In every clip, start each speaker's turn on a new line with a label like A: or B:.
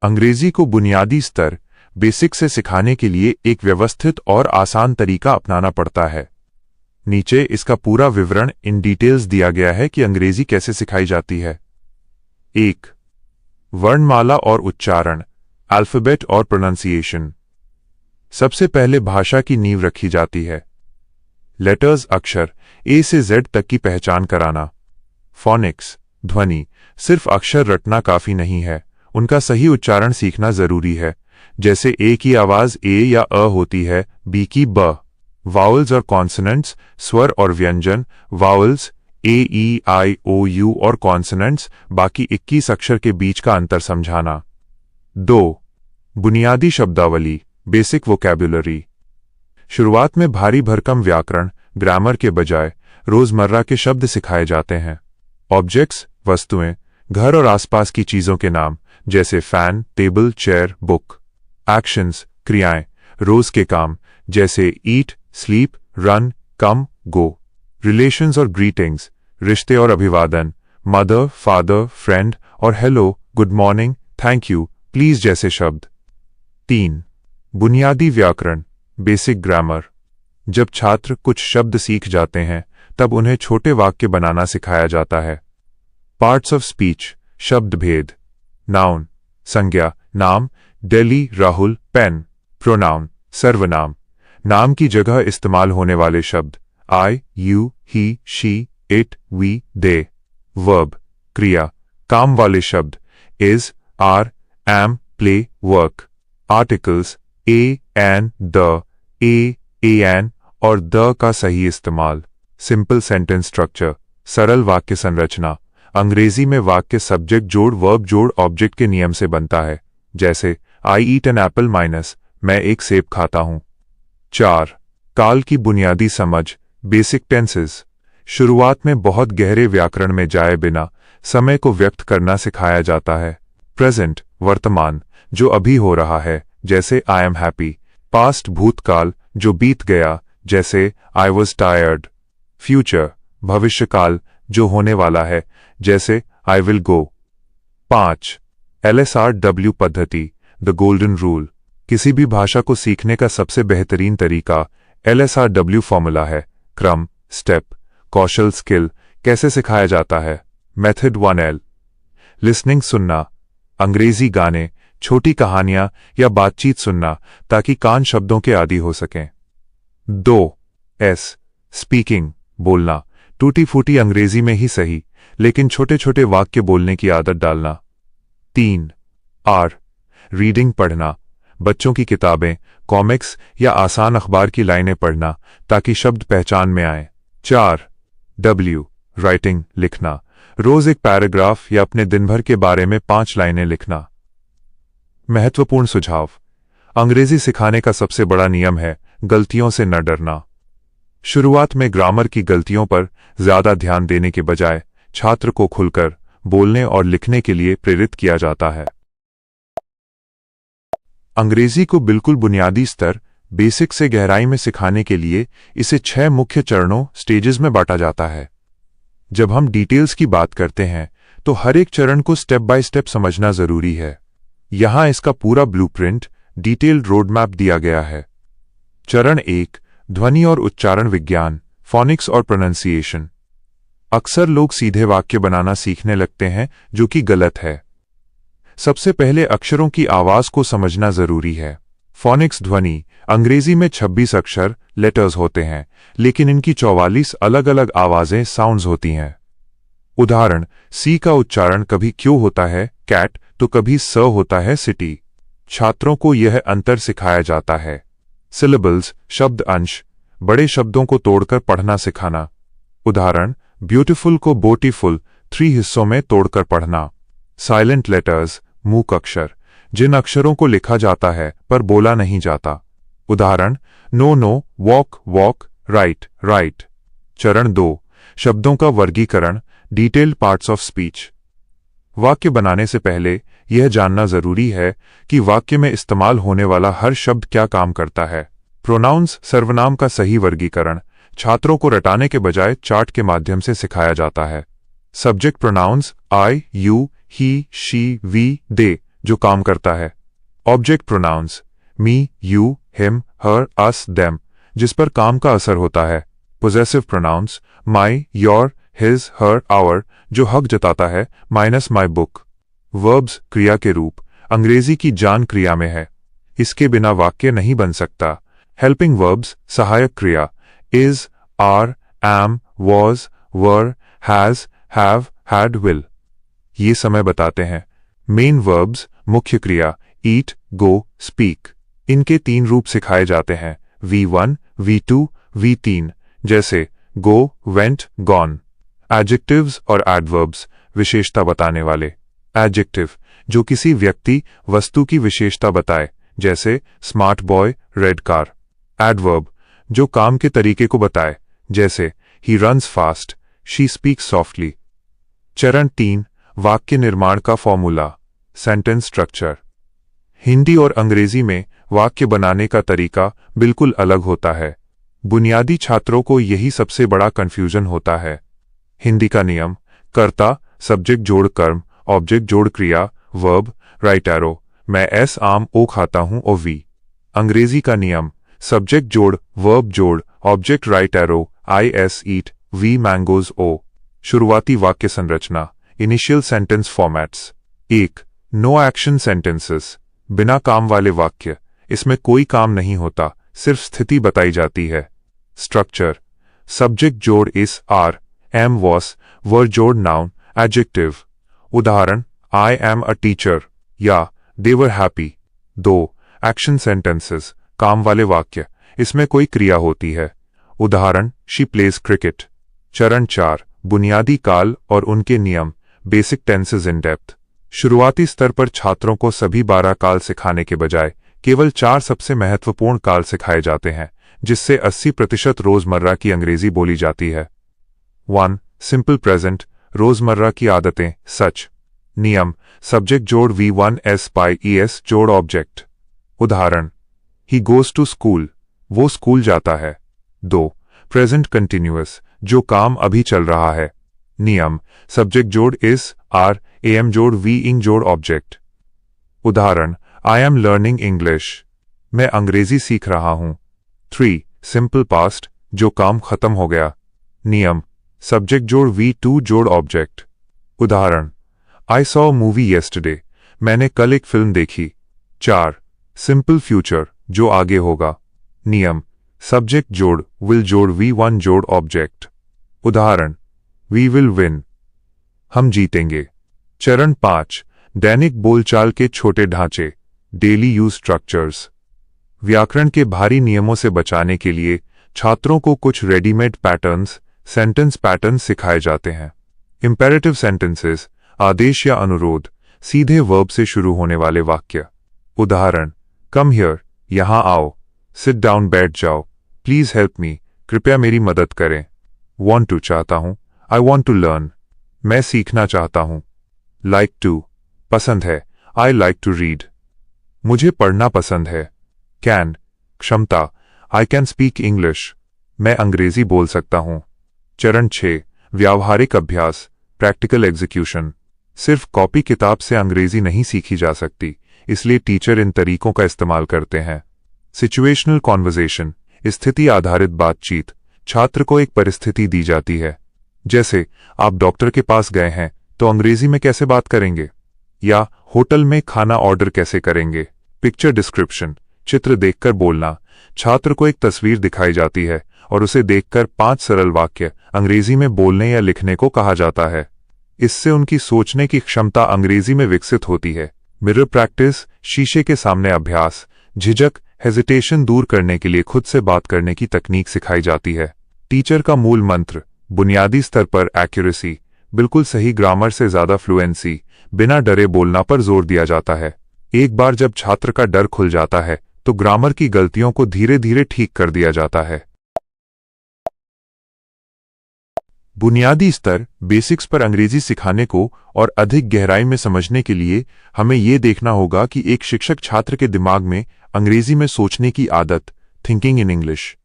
A: अंग्रेजी को बुनियादी स्तर बेसिक से सिखाने के लिए एक व्यवस्थित और आसान तरीका अपनाना पड़ता है। नीचे इसका पूरा विवरण इन डिटेल्स दिया गया है कि अंग्रेजी कैसे सिखाई जाती है। 1. वर्णमाला और उच्चारण, अल्फाबेट और प्रोनाउंसिएशन। सबसे पहले भाषा की नींव रखी जाती है। लेटर्स अक्षर ए से जेड तक की पहचान कराना। फोनिक्स ध्वनि, सिर्फ अक्षर रटना काफी नहीं है, उनका सही उच्चारण सीखना जरूरी है। जैसे ए की आवाज ए या अ होती है, बी की ब। वाउल्स और कॉन्सोनेंट्स, स्वर और व्यंजन, vowels A E I O U और कॉन्सोनेंट्स, बाकी 21 अक्षर के बीच का अंतर समझाना। 2. बुनियादी शब्दावली, बेसिक वोकैब्युलरी। शुरुआत में भारी भरकम व्याकरण, ग्रामर के बजाय रोजमर्रा के शब्द सिखाए जाते हैं। ऑब्जेक्ट्स वस्तुएं, घर और आसपास की चीजों के नाम, जैसे fan, table, chair, book. Actions क्रियाएं, रोज के काम, जैसे ईट, स्लीप, रन, कम, गो। रिलेशंस और ग्रीटिंग्स, रिश्ते और अभिवादन, मदर, फादर, फ्रेंड और hello, good morning, thank you, please जैसे शब्द। 3. बुनियादी व्याकरण, बेसिक ग्रामर। जब छात्र कुछ शब्द सीख जाते हैं तब उन्हें छोटे वाक्य बनाना सिखाया जाता है। पार्ट्स ऑफ स्पीच, शब्द भेद। नाउन संज्ञा, नाम, दिल्ली, राहुल, पेन। प्रोनाउन सर्वनाम, नाम की जगह इस्तेमाल होने वाले शब्द, I, you, he, she, it, we, they. Verb क्रिया, काम वाले शब्द, is, are, am, play, work. Articles a, an, the, a, an और द का सही इस्तेमाल। सिंपल सेंटेंस स्ट्रक्चर, सरल वाक्य संरचना। अंग्रेजी में वाक्य सब्जेक्ट जोड़ वर्ब जोड़ ऑब्जेक्ट के नियम से बनता है, जैसे आई ईट एन एप्पल माइनस मैं एक सेब खाता हूं। 4. काल की बुनियादी समझ, बेसिक टेंसेस। शुरुआत में बहुत गहरे व्याकरण में जाए बिना समय को व्यक्त करना सिखाया जाता है। प्रेजेंट वर्तमान, जो अभी हो रहा है, जैसे आई एम हैप्पी। पास्ट भूतकाल, जो बीत गया, जैसे आई वॉज टायर्ड। फ्यूचर भविष्यकाल, जो होने वाला है, जैसे आई विल गो। 5. LSRW पद्धति, द गोल्डन रूल। किसी भी भाषा को सीखने का सबसे बेहतरीन तरीका LSRW फॉर्मूला है। क्रम, स्टेप, कौशल, स्किल। कैसे सिखाया जाता है? Method 1L। लिसनिंग सुनना, अंग्रेजी गाने, छोटी कहानियां या बातचीत सुनना ताकि कान शब्दों के आदी हो सकें। 2S स्पीकिंग बोलना, टूटी फूटी अंग्रेजी में ही सही, लेकिन छोटे छोटे वाक्य बोलने की आदत डालना। 3R रीडिंग पढ़ना, बच्चों की किताबें, कॉमिक्स या आसान अखबार की लाइनें पढ़ना ताकि शब्द पहचान में आए। 4W राइटिंग लिखना, रोज एक पैराग्राफ या अपने दिन भर के बारे में 5 लाइनें लिखना। महत्वपूर्ण सुझाव, अंग्रेजी सिखाने का सबसे बड़ा नियम है गलतियों से न डरना। शुरुआत में ग्रामर की गलतियों पर ज्यादा ध्यान देने के बजाय छात्र को खुलकर बोलने और लिखने के लिए प्रेरित किया जाता है। अंग्रेजी को बिल्कुल बुनियादी स्तर बेसिक से गहराई में सिखाने के लिए इसे 6 मुख्य चरणों स्टेजेस में बांटा जाता है। जब हम डिटेल्स की बात करते हैं तो हर एक चरण को स्टेप बाय स्टेप समझना जरूरी है। यहां इसका पूरा ब्लूप्रिंट, डिटेल्ड रोड मैप दिया गया है। चरण 1 ध्वनि और उच्चारण विज्ञान, फोनिक्स और प्रोनाउंसिएशन। अक्सर लोग सीधे वाक्य बनाना सीखने लगते हैं, जो कि गलत है। सबसे पहले अक्षरों की आवाज को समझना जरूरी है। फोनिक्स ध्वनि, अंग्रेजी में 26 अक्षर लेटर्स होते हैं, लेकिन इनकी 44 अलग अलग आवाजें साउंड्स होती हैं। उदाहरण, सी का उच्चारण कभी क्यों होता है कैट तो कभी स होता है सिटी। छात्रों को यह अंतर सिखाया जाता है। सिलेबल्स शब्द अंश, बड़े शब्दों को तोड़कर पढ़ना सिखाना। उदाहरण, ब्यूटीफुल को बोटीफुल 3 हिस्सों में तोड़कर पढ़ना। साइलेंट लेटर्स मूक अक्षर, जिन अक्षरों को लिखा जाता है पर बोला नहीं जाता। उदाहरण, know know, walk walk, write write. चरण 2 शब्दों का वर्गीकरण, डिटेल्ड पार्ट्स ऑफ स्पीच। वाक्य बनाने से पहले यह जानना जरूरी है कि वाक्य में इस्तेमाल होने वाला हर शब्द क्या काम करता है। प्रोनाउंस सर्वनाम का सही वर्गीकरण छात्रों को रटाने के बजाय चार्ट के माध्यम से सिखाया जाता है। Subject pronouns I, you, he, she, we, they जो काम करता है। Object pronouns me, you, him, her, us, them, जिस पर काम का असर होता है। Possessive pronouns my, your, his, her, our, जो हक जताता है, माइनस माई बुक। वर्ब्स क्रिया के रूप अंग्रेजी की जान क्रिया में है, इसके बिना वाक्य नहीं बन सकता। हेल्पिंग वर्ब्स सहायक क्रिया is, are, am, was, were, has, have, had, will, ये समय बताते हैं। मेन वर्ब्स मुख्य क्रिया ईट, गो, स्पीक, इनके 3 रूप सिखाए जाते हैं V1, V2, V3, जैसे गो, वेंट, गॉन। एडजेक्टिव्स और एडवर्ब्स विशेषता बताने वाले। एडजेक्टिव जो किसी व्यक्ति वस्तु की विशेषता बताए, जैसे smart boy, red car. Adverb जो काम के तरीके को बताए, जैसे he runs fast, she speaks softly. चरण 3 वाक्य निर्माण का फॉर्मूला सेंटेंस स्ट्रक्चर। हिंदी और अंग्रेजी में वाक्य बनाने का तरीका बिल्कुल अलग होता है। बुनियादी छात्रों को यही सबसे बड़ा कंफ्यूजन होता है। हिंदी का नियम कर्ता सब्जेक्ट जोड़ कर्म, ऑब्जेक्ट जोड़ क्रिया, वर्ब, राइट एरो, मैं एस आम ओ खाता हूं और वी। अंग्रेजी का नियम सब्जेक्ट जोड़ वर्ब जोड़, object right arrow, I S eat, V mangoes O. शुरुआती वाक्य संरचना initial sentence formats. 1 no action sentences, बिना काम वाले वाक्य, इसमें कोई काम नहीं होता, सिर्फ स्थिति बताई जाती है। स्ट्रक्चर सब्जेक्ट जोड़ इस, आर, एम, वॉस, वर्ब जोड़ नाउन, एडजेक्टिव। उदाहरण आई एम अ टीचर या दे वर हैप्पी। 2 एक्शन सेंटेंसेस काम वाले वाक्य, इसमें कोई क्रिया होती है। उदाहरण शी प्लेज क्रिकेट। चरण 4 बुनियादी काल और उनके नियम बेसिक टेंसेस इन डेप्थ। शुरुआती स्तर पर छात्रों को सभी 12 काल सिखाने के बजाय केवल 4 सबसे महत्वपूर्ण काल सिखाए जाते हैं, जिससे 80% रोजमर्रा की अंग्रेजी बोली जाती है। 1 सिंपल प्रेजेंट रोजमर्रा की आदतें सच। नियम सब्जेक्ट जोड़ V1 S पाई ES जोड़ ऑब्जेक्ट। उदाहरण ही गोज टू स्कूल, वो स्कूल जाता है। 2 प्रेजेंट कंटिन्यूअस जो काम अभी चल रहा है। नियम सब्जेक्ट जोड़ इस, आर, एम जोड़ वी इंग जोड़ ऑब्जेक्ट। उदाहरण आई एम लर्निंग इंग्लिश, मैं अंग्रेजी सीख रहा हूं। 3 सिंपल पास्ट जो काम खत्म हो गया। नियम सब्जेक्ट जोड़ V2 जोड़ ऑब्जेक्ट। उदाहरण आई सॉ मूवी येस्टरडे, मैंने कल एक फिल्म देखी। 4 सिंपल फ्यूचर जो आगे होगा। नियम सब्जेक्ट जोड़ विल जोड़ V1 जोड़ ऑब्जेक्ट। उदाहरण वी विल विन, हम जीतेंगे। चरण 5 दैनिक बोलचाल के छोटे ढांचे डेली यूज स्ट्रक्चर्स। व्याकरण के भारी नियमों से बचाने के लिए छात्रों को कुछ रेडीमेड पैटर्न्स सेंटेंस पैटर्न्स सिखाए जाते हैं। इंपेरेटिव सेंटेंसेस आदेश या अनुरोध, सीधे वर्ब से शुरू होने वाले वाक्य। उदाहरण कम हियर, यहां आओ। सिट डाउन, बैठ जाओ। प्लीज हेल्प मी, कृपया मेरी मदद करें। वॉन्ट टू, चाहता हूं। आई वॉन्ट टू लर्न, मैं सीखना चाहता हूं। लाइक टू, पसंद है। आई लाइक टू रीड, मुझे पढ़ना पसंद है। कैन, क्षमता। आई कैन स्पीक इंग्लिश, मैं अंग्रेजी बोल सकता हूं। चरण 6 व्यावहारिक अभ्यास प्रैक्टिकल एग्जीक्यूशन। सिर्फ कॉपी किताब से अंग्रेजी नहीं सीखी जा सकती, इसलिए टीचर इन तरीकों का इस्तेमाल करते हैं। सिचुएशनल कॉन्वर्सेशन स्थिति आधारित बातचीत। छात्र को एक परिस्थिति दी जाती है, जैसे आप डॉक्टर के पास गए हैं तो अंग्रेजी में कैसे बात करेंगे, या होटल में खाना ऑर्डर कैसे करेंगे। पिक्चर डिस्क्रिप्शन चित्र देखकर बोलना। छात्र को एक तस्वीर दिखाई जाती है और उसे देखकर 5 सरल वाक्य अंग्रेजी में बोलने या लिखने को कहा जाता है। इससे उनकी सोचने की क्षमता अंग्रेजी में विकसित होती है। मिरर प्रैक्टिस शीशे के सामने अभ्यास। झिझक हेजिटेशन दूर करने के लिए खुद से बात करने की तकनीक सिखाई जाती है। टीचर का मूल मंत्र बुनियादी स्तर पर एक्यूरेसी, बिल्कुल सही ग्रामर से ज्यादा फ्लुएंसी, बिना डरे बोलना पर जोर दिया जाता है। एक बार जब छात्र का डर खुल जाता है तो ग्रामर की गलतियों को धीरे धीरे ठीक कर दिया जाता है। बुनियादी स्तर बेसिक्स पर अंग्रेजी सिखाने को और अधिक गहराई में समझने के लिए हमें ये देखना होगा कि एक शिक्षक छात्र के दिमाग में अंग्रेजी में सोचने की आदत थिंकिंग इन इंग्लिश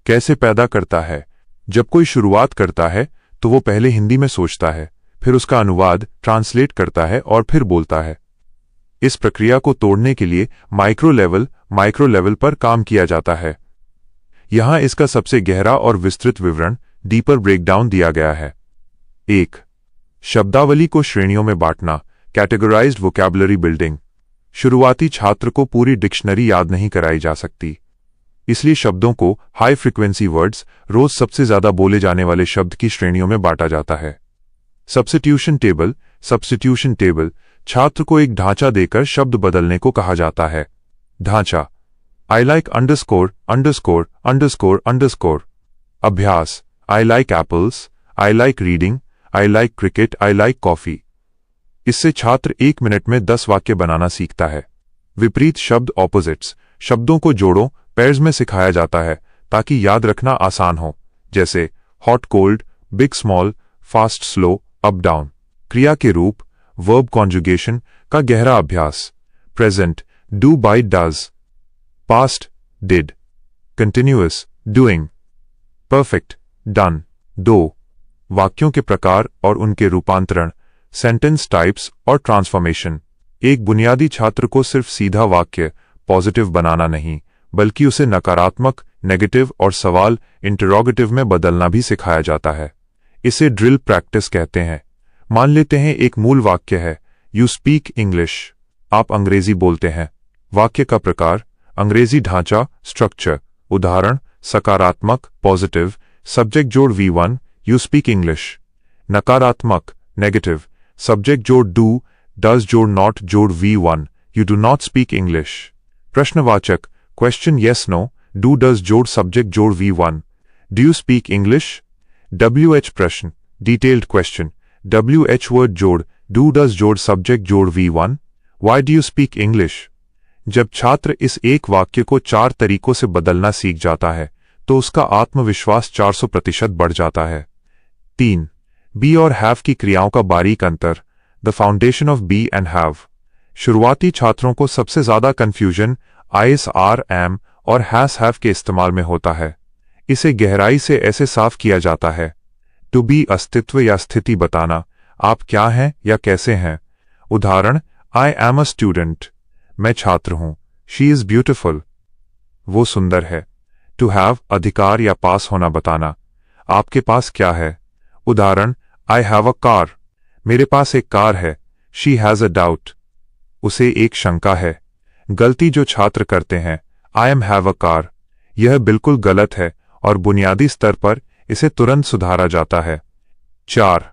A: कैसे पैदा करता है। जब कोई शुरुआत करता है तो वो पहले हिंदी में सोचता है, फिर उसका अनुवाद ट्रांसलेट करता है और फिर बोलता है। इस प्रक्रिया को तोड़ने के लिए माइक्रो लेवल पर काम किया जाता है। यहां इसका सबसे गहरा और विस्तृत विवरण डीपर ब्रेकडाउन दिया गया है। 1. शब्दावली को श्रेणियों में बांटना, कैटेगराइज्ड वोकैबुलरी बिल्डिंग। शुरुआती छात्र को पूरी डिक्शनरी याद नहीं कराई जा सकती, इसलिए शब्दों को हाई फ्रीक्वेंसी वर्ड्स, रोज सबसे ज्यादा बोले जाने वाले शब्द की श्रेणियों में बांटा जाता है। सब्स्टिट्यूशन टेबल छात्र को एक ढांचा देकर शब्द बदलने को कहा जाता है। ढांचा: आई लाइक _____। अभ्यास: I like apples, I like reading, I like cricket, I like coffee. इससे छात्र 1 मिनट में 10 वाक्य बनाना सीखता है। विपरीत शब्द ऑपोजिट्स: शब्दों को जोड़ों, पेयर्स में सिखाया जाता है ताकि याद रखना आसान हो, जैसे hot cold, big small, fast slow, up down. क्रिया के रूप: वर्ब कॉन्जुगेशन का गहरा अभ्यास। Present: do by does. Past: did. Continuous: doing. Perfect: done. 2. वाक्यों के प्रकार और उनके रूपांतरण, सेंटेंस टाइप्स और ट्रांसफॉर्मेशन। एक बुनियादी छात्र को सिर्फ सीधा वाक्य पॉजिटिव बनाना नहीं, बल्कि उसे नकारात्मक नेगेटिव और सवाल इंटरोगेटिव में बदलना भी सिखाया जाता है। इसे ड्रिल प्रैक्टिस कहते हैं। मान लेते हैं एक मूल वाक्य है, यू स्पीक इंग्लिश। आप अंग्रेजी बोलते हैं। वाक्य का प्रकार: अंग्रेजी ढांचा, स्ट्रक्चर। उदाहरण: सकारात्मक पॉजिटिव, सब्जेक्ट जोड़ V1, यू स्पीक इंग्लिश। नकारात्मक नेगेटिव, सब्जेक्ट जोड़ डू, डज जोड़ नॉट जोड़ V1, you do not speak English. प्रश्नवाचक: question yes no, do does जोड़ सब्जेक्ट जोड़ V1, do you speak English. WH प्रश्न, डिटेल्ड क्वेश्चन, WH वर्ड जोड़, do does जोड़ सब्जेक्ट जोड़ V1, why do you speak English. जब छात्र इस एक वाक्य को 4 तरीकों से बदलना सीख जाता है तो उसका आत्मविश्वास 400% बढ़ जाता है। 3. बी और हैव की क्रियाओं का बारीक अंतर, the foundation of be and have. शुरुआती छात्रों को सबसे ज्यादा कंफ्यूजन आईएस, आर, एम और हैस हैव के इस्तेमाल में होता है। इसे गहराई से ऐसे साफ किया जाता है: टू बी अस्तित्व या स्थिति बताना, आप क्या हैं या कैसे हैं। उदाहरण: आई एम अ स्टूडेंट, मैं छात्र हूं। शी इज ब्यूटिफुल, वो सुंदर है। टू हैव अधिकार या पास होना बताना, आपके पास क्या है। उदाहरण: आई हैव अ कार, मेरे पास एक कार है। शी हैज अ डाउट, उसे एक शंका है। गलती जो छात्र करते हैं, I am have a car, यह बिल्कुल गलत है और बुनियादी स्तर पर इसे तुरंत सुधारा जाता है। 4.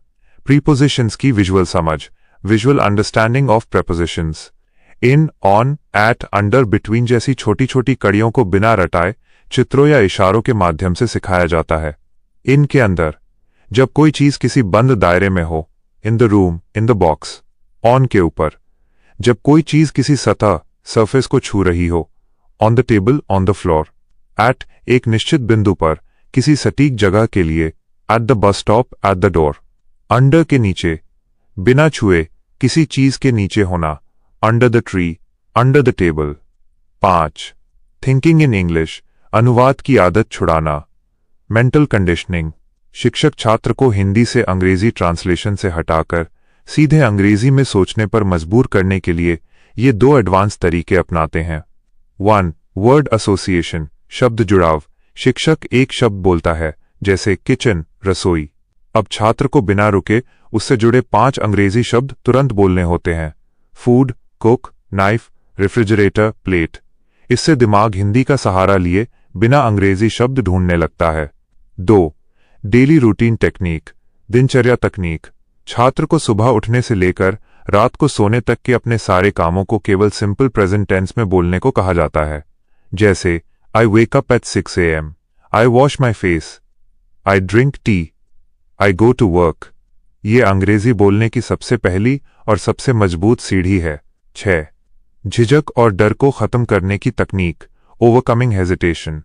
A: प्रीपोजिशंस की विजुअल समझ, visual understanding of prepositions. In, on, at, under, between जैसी छोटी छोटी कड़ियों को बिना रटाए चित्रों या इशारों के माध्यम से सिखाया जाता है। इन के अंदर: जब कोई चीज किसी बंद दायरे में हो, in the room, in the box. On के ऊपर: जब कोई चीज किसी सतह सरफेस को छू रही हो, on the table, on the floor. At, एक निश्चित बिंदु पर, किसी सटीक जगह के लिए, at the bus stop, at the door. Under के नीचे: बिना छुए किसी चीज के नीचे होना, under the tree, under the table. 5. Thinking in English, अनुवाद की आदत छुड़ाना, मेंटल कंडीशनिंग। शिक्षक छात्र को हिंदी से अंग्रेजी ट्रांसलेशन से हटाकर सीधे अंग्रेजी में सोचने पर मजबूर करने के लिए ये 2 एडवांस तरीके अपनाते हैं। 1. वर्ड एसोसिएशन, शब्द जुड़ाव। शिक्षक एक शब्द बोलता है, जैसे किचन, रसोई। अब छात्र को बिना रुके उससे जुड़े 5 अंग्रेजी शब्द तुरंत बोलने होते हैं: food, cook, knife, refrigerator, plate. इससे दिमाग हिंदी का सहारा लिए बिना अंग्रेजी शब्द ढूंढने लगता है। 2. डेली रूटीन टेक्निक, दिनचर्या तकनीक। छात्र को सुबह उठने से लेकर रात को सोने तक के अपने सारे कामों को केवल सिंपल प्रेजेंट टेंस में बोलने को कहा जाता है, जैसे I wake up at 6 AM, I wash my face, I drink tea, I go to work. ये अंग्रेजी बोलने की सबसे पहली और सबसे मजबूत सीढ़ी है। 6. झिझक और डर को खत्म करने की तकनीक, ओवरकमिंग हेजिटेशन।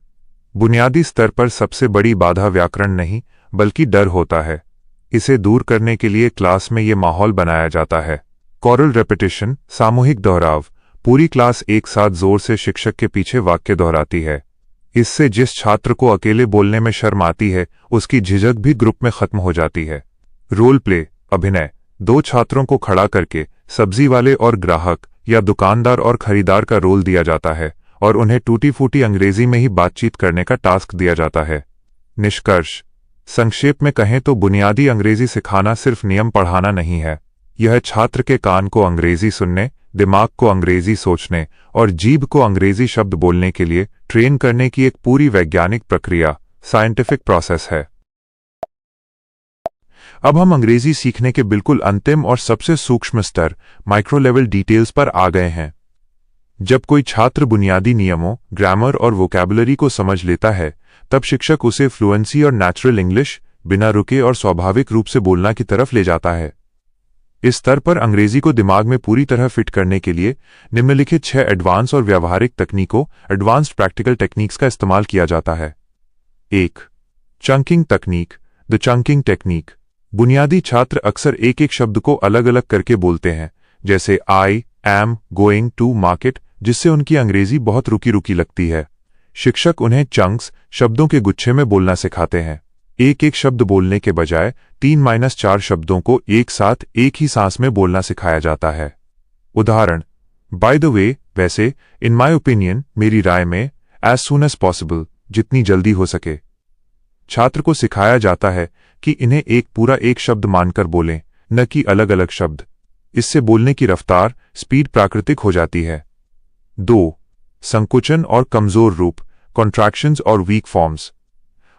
A: बुनियादी स्तर पर सबसे बड़ी बाधा व्याकरण नहीं बल्कि डर होता है। इसे दूर करने के लिए क्लास में ये माहौल बनाया जाता है: कोरल रेपिटेशन, सामूहिक दोहराव। पूरी क्लास एक साथ जोर से शिक्षक के पीछे वाक्य दोहराती है। इससे जिस छात्र को अकेले बोलने में शर्म आती है, उसकी झिझक भी ग्रुप में खत्म हो जाती है। रोल प्ले, अभिनय। 2 छात्रों को खड़ा करके सब्जी वाले और ग्राहक या दुकानदार और खरीदार का रोल दिया जाता है और उन्हें टूटी फूटी अंग्रेजी में ही बातचीत करने का टास्क दिया जाता है। निष्कर्ष, संक्षेप में कहें तो बुनियादी अंग्रेजी सिखाना सिर्फ नियम पढ़ाना नहीं है, यह छात्र के कान को अंग्रेजी सुनने, दिमाग को अंग्रेजी सोचने और जीभ को अंग्रेजी शब्द बोलने के लिए ट्रेन करने की एक पूरी वैज्ञानिक प्रक्रिया, साइंटिफिक प्रोसेस है। अब हम अंग्रेजी सीखने के बिल्कुल अंतिम और सबसे सूक्ष्म स्तर, माइक्रो लेवल डिटेल्स पर आ गए हैं। जब कोई छात्र बुनियादी नियमों, ग्रामर और वोकैबुलरी को समझ लेता है, तब शिक्षक उसे फ्लुएंसी और नेचुरल इंग्लिश, बिना रुके और स्वाभाविक रूप से बोलना की तरफ ले जाता है। इस स्तर पर अंग्रेजी को दिमाग में पूरी तरह फिट करने के लिए निम्नलिखित 6 एडवांस और व्यावहारिक तकनीकों, एडवांस्ड प्रैक्टिकल टेक्निक्स का इस्तेमाल किया जाता है। 1. चंकिंग तकनीक, द चंकिंग टेक्निक। बुनियादी छात्र अक्सर एक एक शब्द को अलग अलग करके बोलते हैं, जैसे I am going to market, जिससे उनकी अंग्रेजी बहुत रुकी रुकी लगती है। शिक्षक उन्हें चंक्स, शब्दों के गुच्छे में बोलना सिखाते हैं। एक एक शब्द बोलने के बजाय 3-4 शब्दों को एक साथ एक ही सांस में बोलना सिखाया जाता है। उदाहरण, बाय द वे, वैसे, इन माई ओपिनियन, मेरी राय में, एज सून एज पॉसिबल, जितनी जल्दी हो सके। छात्र को सिखाया जाता है कि इन्हें एक पूरा एक शब्द मानकर बोलें, न कि अलग अलग शब्द। इससे बोलने की रफ्तार, स्पीड प्राकृतिक हो जाती है। 2. संकुचन और कमजोर रूप, कॉन्ट्रैक्शंस और वीक फॉर्म्स।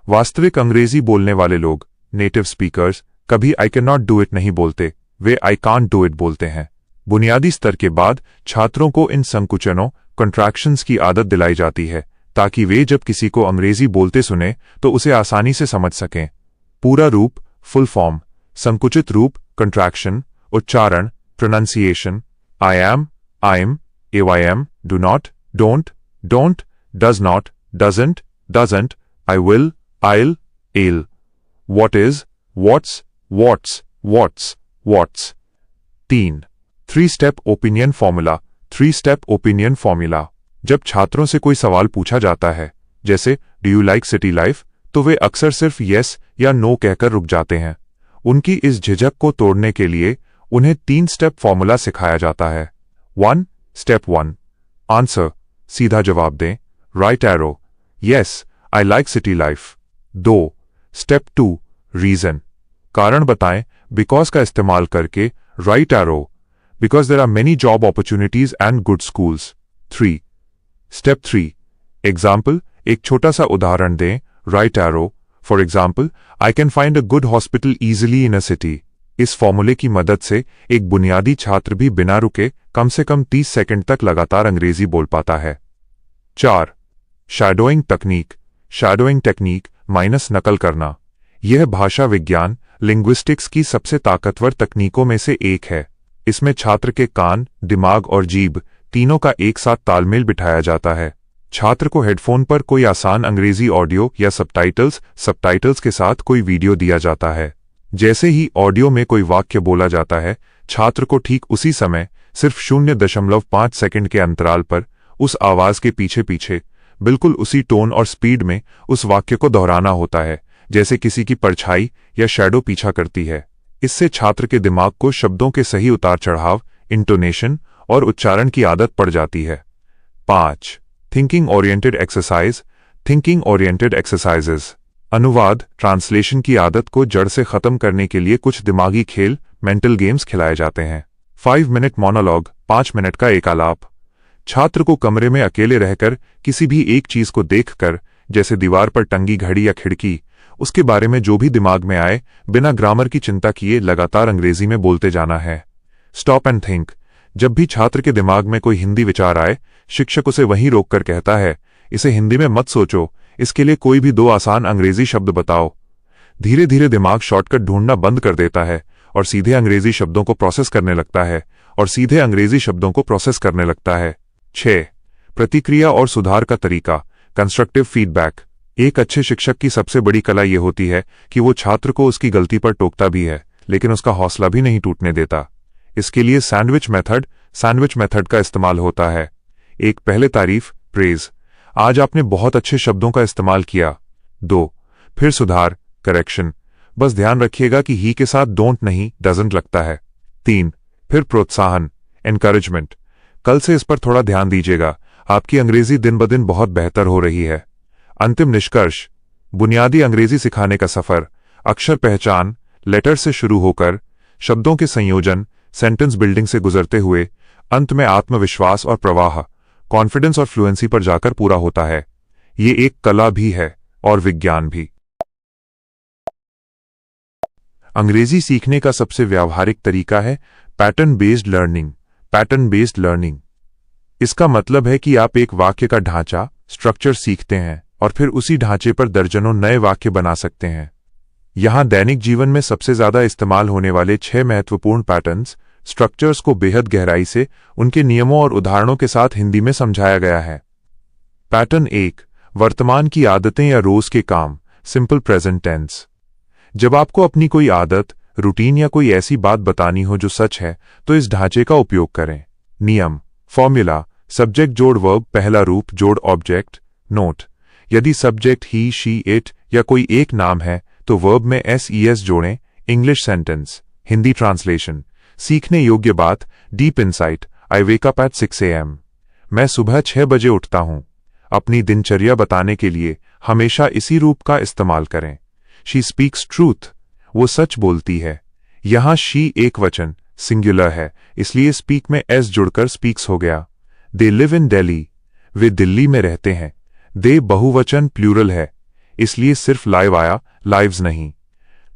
A: वास्तविक अंग्रेजी बोलने वाले लोग, नेटिव स्पीकर्स, कभी I can not do it नहीं बोलते, वे आई कांट डू इट बोलते हैं। बुनियादी स्तर के बाद छात्रों को इन संकुचनों, कॉन्ट्रैक्शंस की आदत दिलाई जाती है, ताकि वे जब किसी को अंग्रेजी बोलते सुने तो उसे आसानी से समझ सकें। पूरा रूप, फुल फॉर्म, संकुचित रूप, कंट्रैक्शन, उच्चारण, प्रोनाउंसिएशन, आई एम, आइम, एवाईएम, do not, don't, does not, doesn't, I will, I'll, L, what is, what's. 3. 3 step opinion formula, 3 step opinion formula. जब छात्रों से कोई सवाल पूछा जाता है, जैसे do you like city life, तो वे अक्सर सिर्फ यस या नो कहकर रुक जाते हैं। उनकी इस झिझक को तोड़ने के लिए उन्हें 3 स्टेप फॉर्मूला सिखाया जाता है। 1. स्टेप 1, आंसर, सीधा जवाब दें, right arrow, yes I like city life. 2. Step 2, reason, कारण बताएं, बिकॉज का इस्तेमाल करके, right arrow, because there are many job opportunities and good schools. 3. Step 3, example, एक छोटा सा उदाहरण दें, right arrow, for example, I can find a good hospital easily in a city. इस फॉर्मूले की मदद से एक बुनियादी छात्र भी बिना रुके कम से कम 30 सेकंड तक लगातार अंग्रेजी बोल पाता है। 4. शैडोइंग तकनीक, शैडोइंग टेक्निक, माइनस नकल करना। यह भाषा विज्ञान, लिंग्विस्टिक्स की सबसे ताकतवर तकनीकों में से एक है। इसमें छात्र के कान, दिमाग और जीभ तीनों का एक साथ तालमेल बिठाया जाता है। छात्र को हेडफोन पर कोई आसान अंग्रेजी ऑडियो या सबटाइटल्स के साथ कोई वीडियो दिया जाता है। जैसे ही ऑडियो में कोई वाक्य बोला जाता है, छात्र को ठीक उसी समय, सिर्फ 0.5 सेकंड के अंतराल पर, उस आवाज के पीछे पीछे, बिल्कुल उसी टोन और स्पीड में उस वाक्य को दोहराना होता है, जैसे किसी की परछाई या शैडो पीछा करती है। इससे छात्र के दिमाग को शब्दों के सही उतार चढ़ाव, इंटोनेशन और उच्चारण की आदत पड़ जाती है। 5. Thinking oriented exercise, thinking oriented exercises. अनुवाद, ट्रांसलेशन की आदत को जड़ से खत्म करने के लिए कुछ दिमागी खेल, मेंटल गेम्स खिलाए जाते हैं। 5 मिनट मोनोलॉग, 5 मिनट का एक आलाप। छात्र को कमरे में अकेले रहकर किसी भी एक चीज को देखकर, जैसे दीवार पर टंगी घड़ी या खिड़की, उसके बारे में जो भी दिमाग में आए, बिना ग्रामर की चिंता किए लगातार अंग्रेजी में बोलते जाना है। Stop and think. जब भी छात्र के दिमाग में कोई हिंदी विचार आए, शिक्षक उसे वहीं रोककर कहता है, इसे हिंदी में मत सोचो, इसके लिए कोई भी 2 आसान अंग्रेजी शब्द बताओ। धीरे धीरे दिमाग शॉर्टकट ढूंढना बंद कर देता है और सीधे अंग्रेजी शब्दों को प्रोसेस करने लगता है। 6. प्रतिक्रिया और सुधार का तरीका, कंस्ट्रक्टिव फीडबैक। एक अच्छे शिक्षक की सबसे बड़ी कला यह होती है कि वो छात्र को उसकी गलती पर टोकता भी है, लेकिन उसका हौसला भी नहीं टूटने देता। इसके लिए सैंडविच मेथड का इस्तेमाल होता है। 1. पहले तारीफ, प्रेज, आज आपने बहुत अच्छे शब्दों का इस्तेमाल किया। 2. फिर सुधार, करेक्शन, बस ध्यान रखिएगा कि ही के साथ डोंट नहीं, डजंट लगता है। 3. फिर प्रोत्साहन, एनकरेजमेंट, कल से इस पर थोड़ा ध्यान दीजिएगा। आपकी अंग्रेजी दिन ब दिन बहुत बेहतर हो रही है। अंतिम निष्कर्ष, बुनियादी अंग्रेजी सिखाने का सफर अक्षर पहचान, लेटर से शुरू होकर शब्दों के संयोजन, सेंटेंस बिल्डिंग से गुजरते हुए अंत में आत्मविश्वास और प्रवाह, कॉन्फिडेंस और फ्लुएंसी पर जाकर पूरा होता है। ये एक कला भी है और विज्ञान भी। अंग्रेजी सीखने का सबसे व्यावहारिक तरीका है pattern based learning. Pattern based learning, इसका मतलब है कि आप एक वाक्य का ढांचा, स्ट्रक्चर सीखते हैं और फिर उसी ढांचे पर दर्जनों नए वाक्य बना सकते हैं। यहां दैनिक जीवन में सबसे ज्यादा इस्तेमाल होने वाले 6 महत्वपूर्ण पैटर्न्स, स्ट्रक्चर्स को बेहद गहराई से उनके नियमों और उदाहरणों के साथ हिंदी में समझाया गया है। पैटर्न 1, वर्तमान की आदतें या रोज के काम, सिंपल प्रेजेंट टेंस। जब आपको अपनी कोई आदत, रूटीन या कोई ऐसी बात बतानी हो जो सच है, तो इस ढांचे का उपयोग करें। नियम, फॉर्मूला, सब्जेक्ट जोड़ वर्ब, पहला रूप जोड़ ऑब्जेक्ट। नोट, यदि सब्जेक्ट ही, शी, इट या कोई एक नाम है तो वर्ब में एस जोड़ें। इंग्लिश सेंटेंस, हिंदी ट्रांसलेशन, सीखने योग्य बात, deep insight. I wake up at 6 AM। मैं सुबह 6 बजे उठता हूं। अपनी दिनचर्या बताने के लिए हमेशा इसी रूप का इस्तेमाल करें। शी स्पीक्स ट्रूथ, वो सच बोलती है। यहां शी एक वचन, सिंगुलर है, इसलिए स्पीक में एस जुड़कर स्पीक्स हो गया। दे लिव इन दिल्ली, वे दिल्ली में रहते हैं। दे बहुवचन, प्लूरल है, इसलिए सिर्फ लाइव आया, लाइव्स नहीं।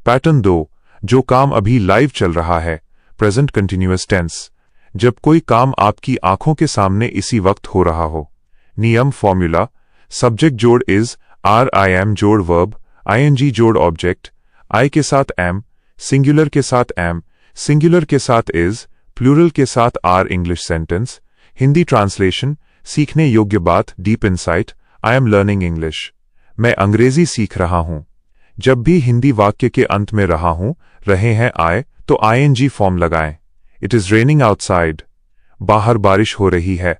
A: पैटर्न 2, जो काम अभी लाइव चल रहा है, प्रेजेंट कंटिन्यूअस टेंस, जब कोई काम आपकी आंखों के सामने इसी वक्त हो रहा हो। नियम, फॉर्मूला, सब्जेक्ट जोड़ इज, आर आई एम जोड़ वर्ब, आईएनजी जोड़ ऑब्जेक्ट, आई के साथ एम, सिंगुलर के साथ एम, सिंगुलर के साथ इज, प्लूरल के साथ are. English sentence, Hindi translation, सीखने योग्य बात, deep insight. I am learning English, मैं अंग्रेजी सीख रहा हूं। जब भी हिंदी वाक्य के अंत में रहा हूं, रहे हैं आए, तो आईएनजी फॉर्म लगाएं। इट इज रेनिंग आउटसाइड, बाहर बारिश हो रही है।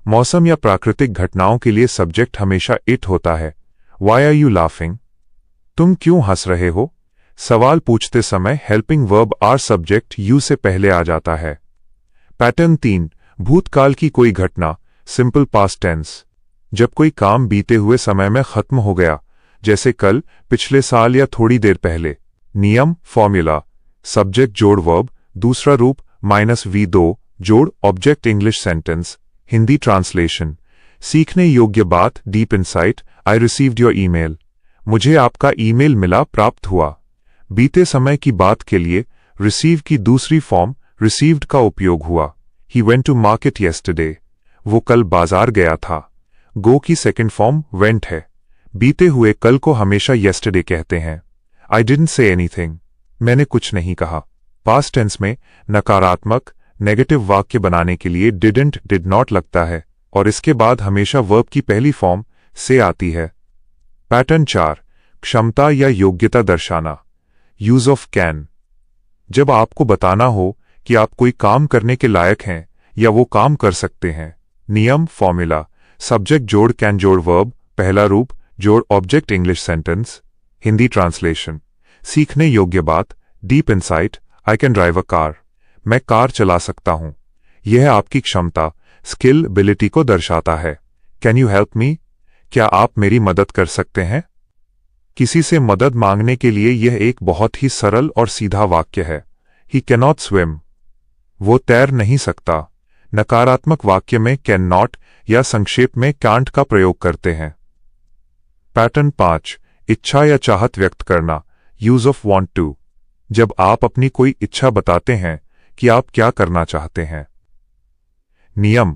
A: मौसम या प्राकृतिक घटनाओं के लिए सब्जेक्ट हमेशा इट होता है। वाई आर यू लाफिंग, तुम क्यों हंस रहे हो। सवाल पूछते समय helping verb are subject you से पहले आ जाता है। पैटर्न 3, भूतकाल की कोई घटना, सिंपल पास्ट टेंस, जब कोई काम बीते हुए समय में खत्म हो गया, जैसे कल, पिछले साल या थोड़ी देर पहले। नियम, फॉर्मूला, सब्जेक्ट जोड़ वर्ब, दूसरा रूप -V2 जोड़ object. English sentence, Hindi translation, सीखने योग्य बात, deep insight. I received your email, मुझे आपका ईमेल मिला, प्राप्त हुआ। बीते समय की बात के लिए रिसीव की दूसरी फॉर्म रिसीव्ड का उपयोग हुआ। He went to market yesterday, वो कल बाजार गया था। गो की सेकंड फॉर्म वेंट है। बीते हुए कल को हमेशा येस्टरडे कहते हैं। आई डिडंट से एनीथिंग, मैंने कुछ नहीं कहा। पास्ट टेंस में नकारात्मक, नेगेटिव वाक्य बनाने के लिए डिडंट, डिड नॉट लगता है और इसके बाद हमेशा वर्ब की पहली फॉर्म से आती है। पैटर्न 4, क्षमता या योग्यता दर्शाना, यूज ऑफ कैन, जब आपको बताना हो कि आप कोई काम करने के लायक हैं या वो काम कर सकते हैं। नियम, फॉर्मूला, सब्जेक्ट जोड़ कैन जोड़ वर्ब, पहला रूप जोड़ object. English sentence, Hindi translation, सीखने योग्य बात, deep insight. I can drive a car, मैं कार चला सकता हूं। यह आपकी क्षमता, स्किल, एबिलिटी को दर्शाता है। कैन यू हेल्प मी, क्या आप मेरी मदद कर सकते हैं। किसी से मदद मांगने के लिए यह एक बहुत ही सरल और सीधा वाक्य है। ही कैनॉट स्विम, वो तैर नहीं सकता। नकारात्मक वाक्य में कैन नॉट या संक्षेप में कांट का प्रयोग करते हैं। पैटर्न 5, इच्छा या चाहत व्यक्त करना, यूज ऑफ वांट टू, जब आप अपनी कोई इच्छा बताते हैं कि आप क्या करना चाहते हैं। नियम,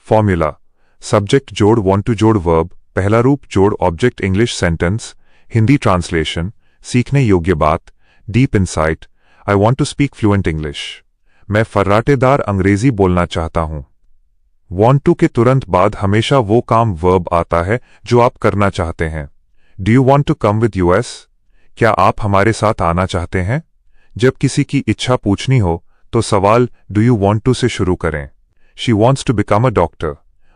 A: फॉर्मूला, सब्जेक्ट जोड़ वांट टू जोड़ वर्ब, पहला रूप जोड़ object. English sentence, Hindi translation, सीखने योग्य बात, deep insight. I want to speak fluent English, मैं फर्राटेदार अंग्रेजी बोलना चाहता हूं। वांट टू के तुरंत बाद हमेशा वो काम वर्ब आता है जो आप करना चाहते हैं। Do you want to come with us, क्या आप हमारे साथ आना चाहते हैं। जब किसी की इच्छा पूछनी हो तो सवाल डू यू वांट टू से शुरू करें। She wants to become a doctor,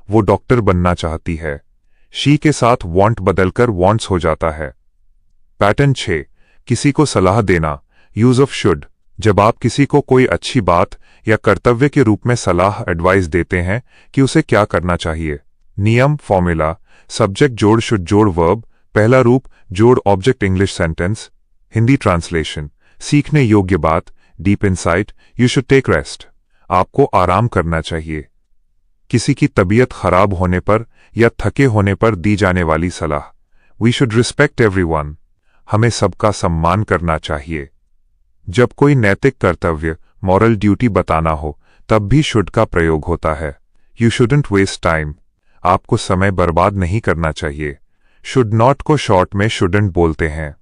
A: वो डॉक्टर बनना चाहती है। शी के साथ वांट बदलकर वॉन्ट्स हो जाता है। पैटर्न 6, किसी को सलाह देना, यूज ऑफ शुड, जब आप किसी को कोई अच्छी बात या कर्तव्य के रूप में सलाह एडवाइस देते हैं कि उसे क्या करना चाहिए। नियम फॉर्मूला सब्जेक्ट जोड़ शुड जोड़ वर्ब पहला रूप जोड़ object English sentence Hindi translation सीखने योग्य बात deep insight you should take rest आपको आराम करना चाहिए। किसी की तबीयत खराब होने पर या थके होने पर दी जाने वाली सलाह वी शुड रिस्पेक्ट एवरीवन हमें सबका सम्मान करना चाहिए। जब कोई नैतिक कर्तव्य मॉरल ड्यूटी बताना हो तब भी शुड का प्रयोग होता है। यू शुडंट वेस्ट टाइम आपको समय बर्बाद नहीं करना चाहिए। शुड नॉट को शॉर्ट में शुडंट बोलते हैं।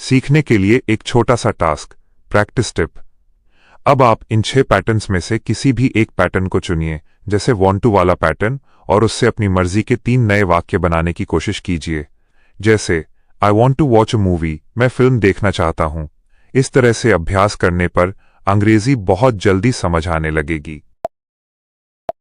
A: सीखने के लिए एक छोटा सा टास्क प्रैक्टिस टिप। अब आप इन 6 पैटर्न्स में से किसी भी एक पैटर्न को चुनिए जैसे वांट टू वाला पैटर्न और उससे अपनी मर्जी के 3 नए वाक्य बनाने की कोशिश कीजिए। जैसे I want to watch a movie मैं फिल्म देखना चाहता हूं। इस तरह से अभ्यास करने पर अंग्रेजी बहुत जल्दी समझ आने लगेगी।